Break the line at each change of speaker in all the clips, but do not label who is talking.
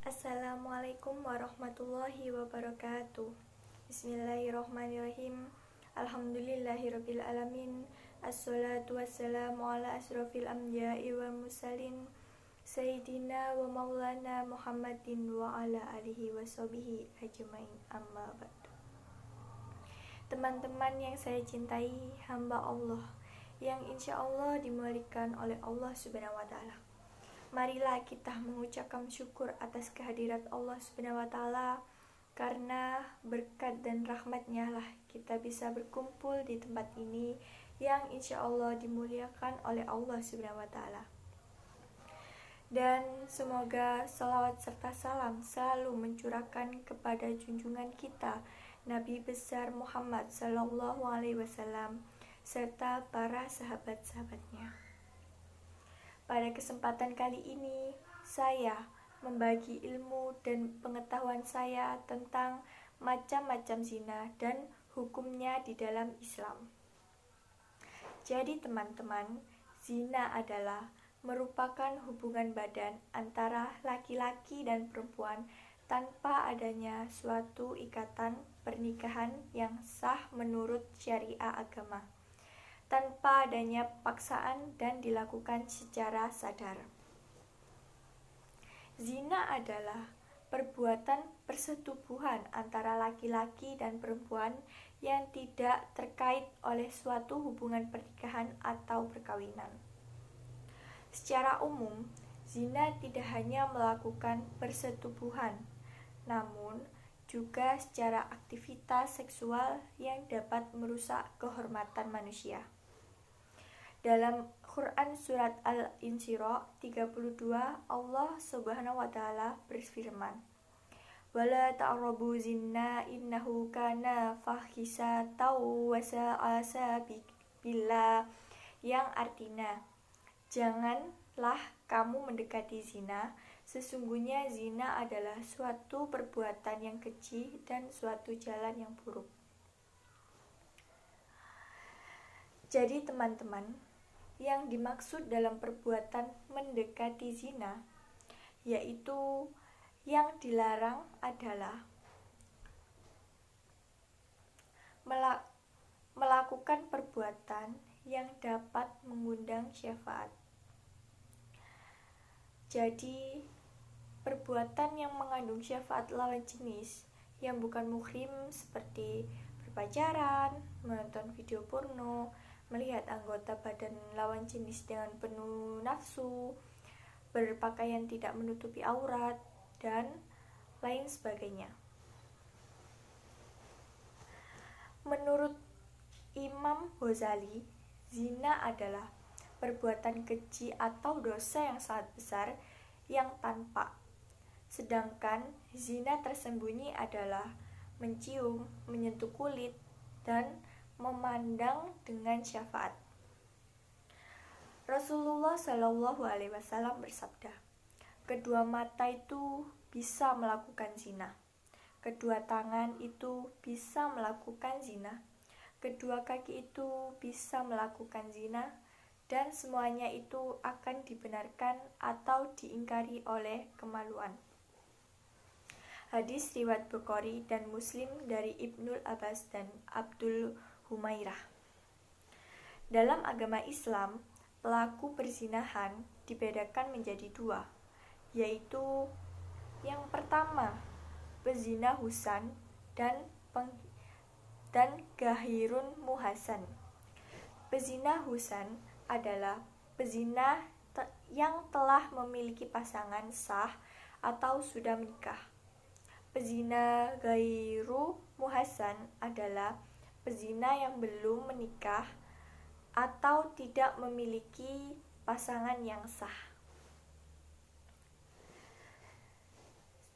Assalamualaikum warahmatullahi wabarakatuh. Bismillahirrahmanirrahim. Alhamdulillahirabbil alamin. Assalatu wassalamu ala asrofil anbiya'i wal mursalin Sayyidina wa maulana Muhammadin wa ala alihi wa sahbihi ajmain, amma ba'du. Teman-teman yang saya cintai, hamba Allah yang insya Allah dimuliakan oleh Allah Subhanahu wa Ta'ala. Marilah kita mengucapkan syukur atas kehadirat Allah Subhanahu wa Ta'ala, karena berkat dan rahmatnya lah kita bisa berkumpul di tempat ini yang insya Allah dimuliakan oleh Allah Subhanahu wa Ta'ala. Dan semoga salawat serta salam selalu mencurahkan kepada junjungan kita Nabi besar Muhammad Sallallahu Alaihi Wasallam serta para sahabat-sahabatnya. Pada kesempatan kali ini, saya membagi ilmu dan pengetahuan saya tentang macam-macam zina dan hukumnya di dalam Islam. Jadi teman-teman, zina adalah merupakan hubungan badan antara laki-laki dan perempuan tanpa adanya suatu ikatan pernikahan yang sah menurut syariah agama, tanpa adanya paksaan dan dilakukan secara sadar. Zina adalah perbuatan persetubuhan antara laki-laki dan perempuan yang tidak terkait oleh suatu hubungan pernikahan atau perkawinan. Secara umum, zina tidak hanya melakukan persetubuhan, namun juga secara aktivitas seksual yang dapat merusak kehormatan manusia. Dalam Quran surat Al-Insyirah 32, Allah Subhanahu wa Ta'ala berfirman, "Wala ta'rabu zina innahu kana fahisatan wa sa'a sabila", yang artinya, janganlah kamu mendekati zina, sesungguhnya zina adalah suatu perbuatan yang keji dan suatu jalan yang buruk. Jadi teman-teman, yang dimaksud dalam perbuatan mendekati zina, yaitu yang dilarang adalah melakukan perbuatan yang dapat mengundang syahwat. Jadi, perbuatan yang mengandung syahwat lawan jenis yang bukan muhrim seperti berpacaran, menonton video porno, melihat anggota badan lawan jenis dengan penuh nafsu, berpakaian tidak menutupi aurat, dan lain sebagainya. Menurut Imam Ghazali, zina adalah perbuatan keji atau dosa yang sangat besar yang tampak. Sedangkan zina tersembunyi adalah mencium, menyentuh kulit, dan memandang dengan syahwat. Rasulullah Shallallahu Alaihi Wasallam bersabda, kedua mata itu bisa melakukan zina, kedua tangan itu bisa melakukan zina, kedua kaki itu bisa melakukan zina, dan semuanya itu akan dibenarkan atau diingkari oleh kemaluan. Hadis riwayat Bukhari dan Muslim dari Ibnul Abbas dan Abdul Humairah. Dalam agama Islam, pelaku perzinahan dibedakan menjadi dua, yaitu yang pertama, pezina husan dan gahirun muhasan. Pezina husan adalah pezina yang telah memiliki pasangan sah atau sudah menikah. Pezina gairu muhasan adalah pezina yang belum menikah atau tidak memiliki pasangan yang sah.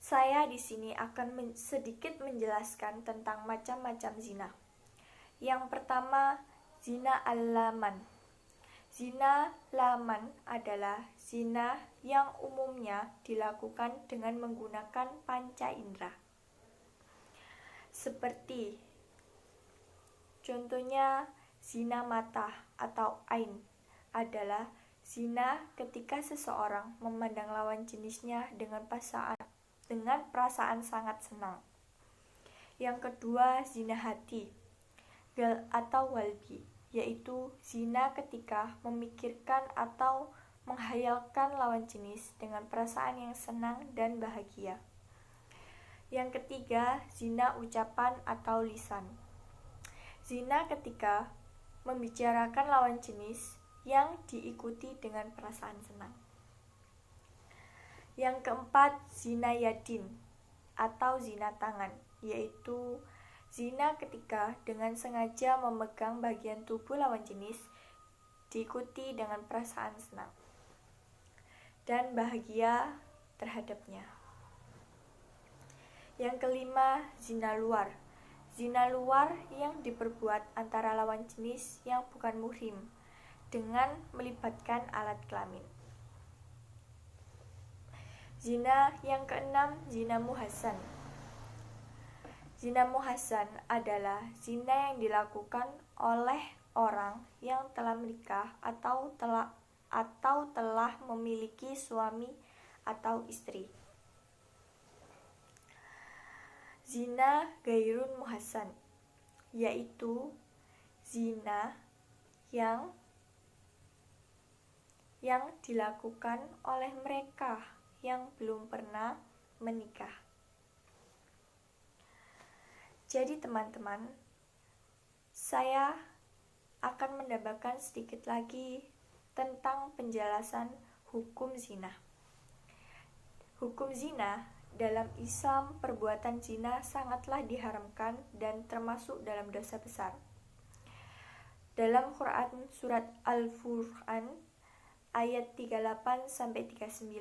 Saya di sini akan sedikit menjelaskan tentang macam-macam zina. Yang pertama, zina al-laman. Zina laman adalah zina yang umumnya dilakukan dengan menggunakan panca indera. Seperti contohnya zina mata atau ain adalah zina ketika seseorang memandang lawan jenisnya dengan pasangan dengan perasaan sangat senang. Yang kedua, zina hati atau walbi, yaitu zina ketika memikirkan atau menghayalkan lawan jenis dengan perasaan yang senang dan bahagia. Yang ketiga, zina ucapan atau lisan. Zina ketika membicarakan lawan jenis yang diikuti dengan perasaan senang. Yang keempat, zina yadin atau zina tangan, yaitu zina ketika dengan sengaja memegang bagian tubuh lawan jenis diikuti dengan perasaan senang dan bahagia terhadapnya. Yang kelima, zina luar. Zina luar yang diperbuat antara lawan jenis yang bukan muhrim dengan melibatkan alat kelamin. Zina yang keenam, zina muhassan. Zina muhassan adalah zina yang dilakukan oleh orang yang telah menikah atau telah memiliki suami atau istri. Zina gairun muhassan, yaitu zina yang dilakukan oleh mereka yang belum pernah menikah. Jadi teman-teman, saya akan menambahkan sedikit lagi tentang penjelasan hukum zina. Hukum zina dalam Islam, perbuatan zina sangatlah diharamkan dan termasuk dalam dosa besar. Dalam Quran surat Al-Furqan ayat 38-39,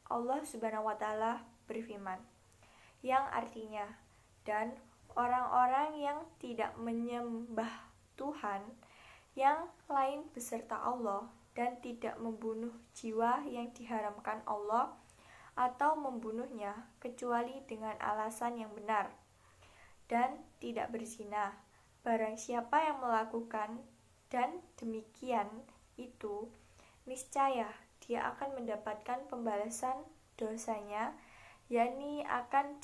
Allah Subhanahu wa taala berfirman, yang artinya, dan orang-orang yang tidak menyembah Tuhan yang lain beserta Allah dan tidak membunuh jiwa yang diharamkan Allah atau membunuhnya kecuali dengan alasan yang benar, dan tidak berzina. Barang siapa yang melakukan dan demikian itu, niscaya dia akan mendapatkan pembalasan dosanya, yakni akan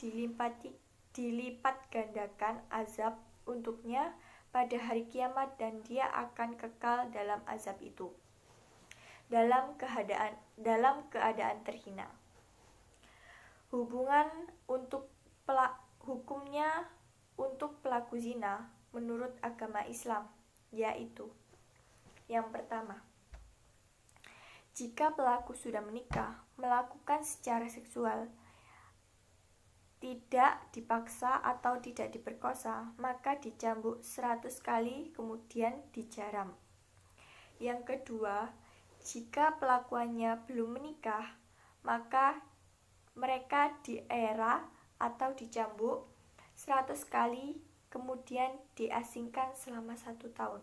dilipat gandakan azab untuknya pada hari kiamat, dan dia akan kekal dalam azab itu dalam keadaan terhina. Hukumnya untuk pelaku zina menurut agama Islam, yaitu yang pertama, jika pelaku sudah menikah, melakukan secara seksual, tidak dipaksa atau tidak diperkosa, maka dicambuk 100 kali kemudian dijaram. Yang kedua, jika pelakuannya belum menikah, maka mereka diera atau dicambuk 100 kali kemudian diasingkan selama 1 tahun.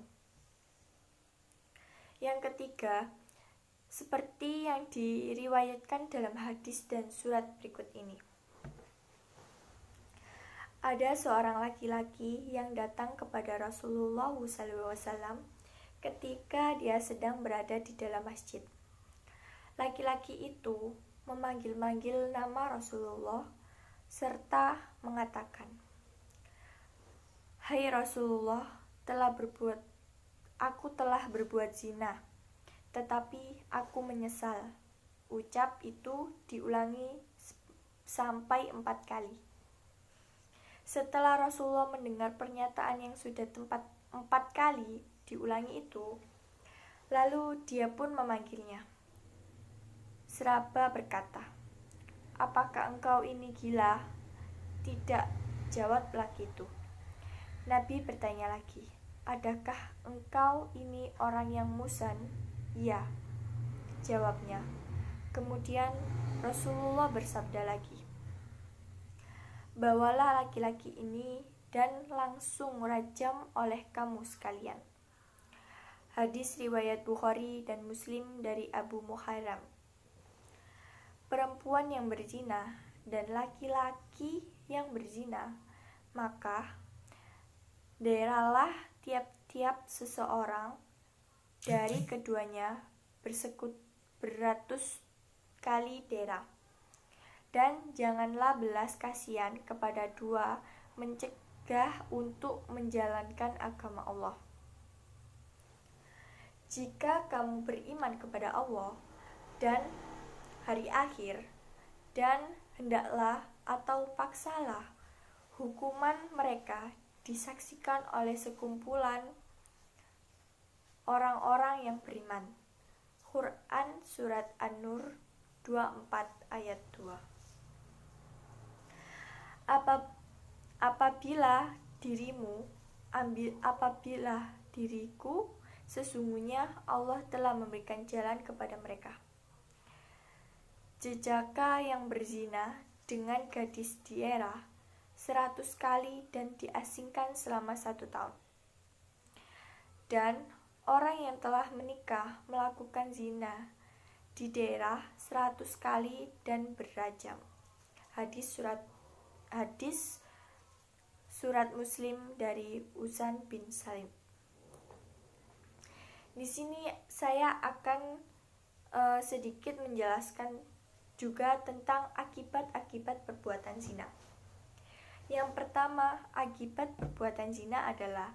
Yang ketiga, seperti yang diriwayatkan dalam hadis dan surat berikut ini. Ada seorang laki-laki yang datang kepada Rasulullah SAW ketika dia sedang berada di dalam masjid. Laki-laki itu memanggil-manggil nama Rasulullah serta mengatakan, "Hai Rasulullah, aku telah berbuat zina, tetapi aku menyesal." Ucap itu diulangi sampai 4 kali. Setelah Rasulullah mendengar pernyataan yang sudah 4 kali diulangi itu, lalu dia pun memanggilnya. Seraba berkata, "Apakah engkau ini gila?" "Tidak," jawab laki itu. Nabi bertanya lagi, "Adakah engkau ini orang yang musan?" "Ya," jawabnya. Kemudian Rasulullah bersabda lagi, "Bawalah laki-laki ini dan langsung rajam oleh kamu sekalian." Hadis riwayat Bukhari dan Muslim dari Abu Muharram. Perempuan yang berzina dan laki-laki yang berzina, maka deralah tiap-tiap seseorang dari keduanya beratus kali dera. Dan janganlah belas kasihan kepada dua, mencegah untuk menjalankan agama Allah. Jika kamu beriman kepada Allah dan hari akhir, dan hendaklah atau paksalah hukuman mereka disaksikan oleh sekumpulan orang-orang yang beriman. Quran Surat An-Nur 24 ayat 2. Apabila diriku, sesungguhnya Allah telah memberikan jalan kepada mereka. Jejaka yang berzina dengan gadis di era 100 kali dan diasingkan selama 1 tahun. Dan orang yang telah menikah melakukan zina di daerah 100 kali dan berrajam. Hadis surat Muslim dari Usan bin Salim. Di sini saya akan sedikit menjelaskan juga tentang akibat-akibat perbuatan zina. Yang pertama, akibat perbuatan zina adalah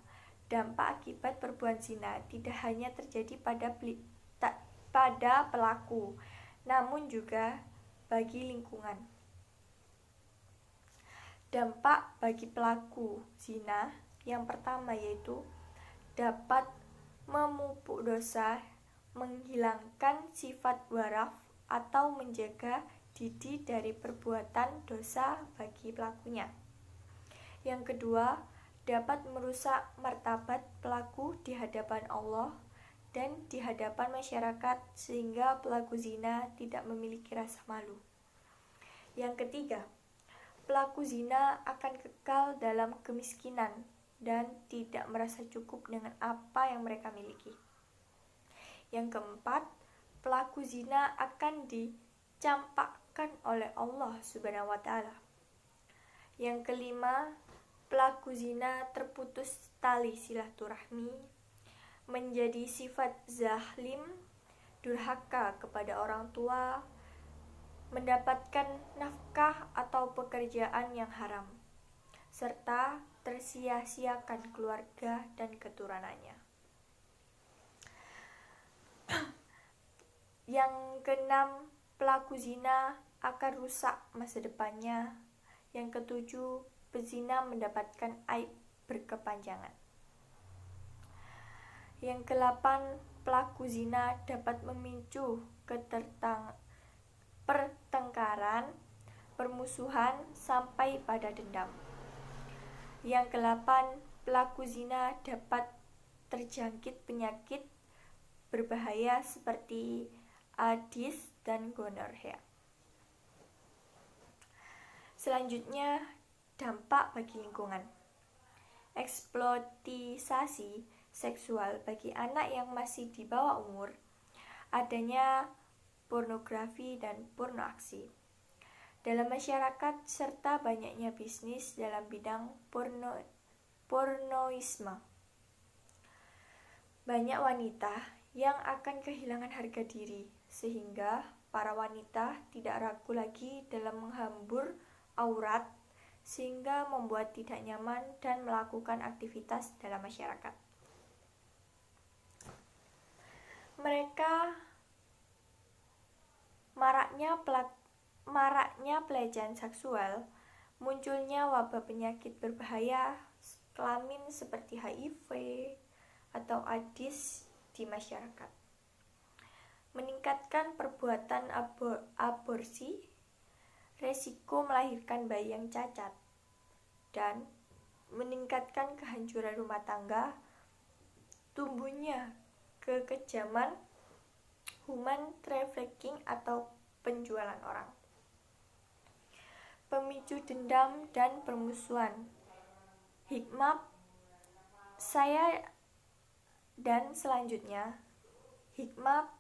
dampak akibat perbuatan zina tidak hanya terjadi pada pelaku, namun juga bagi lingkungan. Dampak bagi pelaku zina yang pertama yaitu dapat memupuk dosa, menghilangkan sifat waraf atau menjaga diri dari perbuatan dosa bagi pelakunya. Yang kedua, dapat merusak martabat pelaku di hadapan Allah dan di hadapan masyarakat sehingga pelaku zina tidak memiliki rasa malu. Yang ketiga, pelaku zina akan kekal dalam kemiskinan dan tidak merasa cukup dengan apa yang mereka miliki. Yang keempat, pelaku zina akan dicampakkan oleh Allah Subhanahu wa Ta'ala. Yang kelima, pelaku zina terputus tali silaturahmi, menjadi sifat zalim, durhaka kepada orang tua, mendapatkan nafkah atau pekerjaan yang haram, serta tersia-siakan keluarga dan keturunannya. Yang keenam, pelaku zina akan rusak masa depannya. Yang ketujuh, pezina mendapatkan aib berkepanjangan. Yang kedelapan, pelaku zina dapat memicu pertengkaran, permusuhan sampai pada dendam. Yang kedelapan, pelaku zina dapat terjangkit penyakit berbahaya seperti AIDS dan gonorrea. Selanjutnya, dampak bagi lingkungan. Eksploitasi seksual bagi anak yang masih di bawah umur, adanya pornografi dan pornoaksi dalam masyarakat, serta banyaknya bisnis dalam bidang pornoisme. Banyak wanita yang akan kehilangan harga diri, sehingga para wanita tidak ragu lagi dalam menghambur aurat, sehingga membuat tidak nyaman dan melakukan aktivitas dalam masyarakat. Maraknya pelecehan seksual, munculnya wabah penyakit berbahaya kelamin seperti HIV atau AIDS di masyarakat, meningkatkan perbuatan aborsi, resiko melahirkan bayi yang cacat, dan meningkatkan kehancuran rumah tangga, tumbuhnya kekejaman, human trafficking atau penjualan orang, pemicu dendam dan permusuhan. Hikmah selanjutnya, hikmah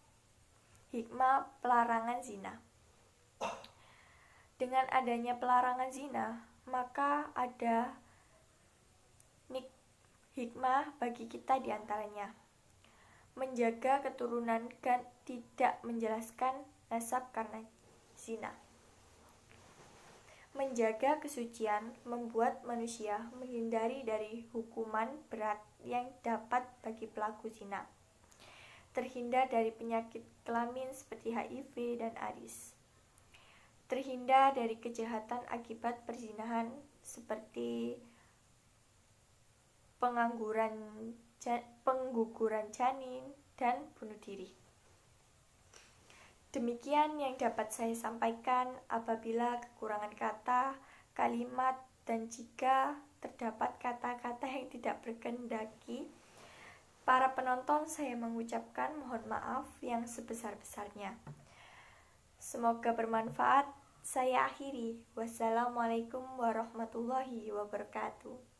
pelarangan zina. Dengan adanya pelarangan zina, maka ada hikmah bagi kita diantaranya: menjaga keturunan dan tidak menjelaskan nasab karena zina. Menjaga kesucian membuat manusia menghindari dari hukuman berat yang dapat bagi pelaku zina, terhindar dari penyakit kelamin seperti HIV dan AIDS, terhindar dari kejahatan akibat perzinahan seperti pengguguran janin, dan bunuh diri. Demikian yang dapat saya sampaikan. Apabila kekurangan kata, kalimat, dan jika terdapat kata-kata yang tidak berkehendaki, para penonton saya mengucapkan mohon maaf yang sebesar-besarnya. Semoga bermanfaat. Saya akhiri. Wassalamualaikum warahmatullahi wabarakatuh.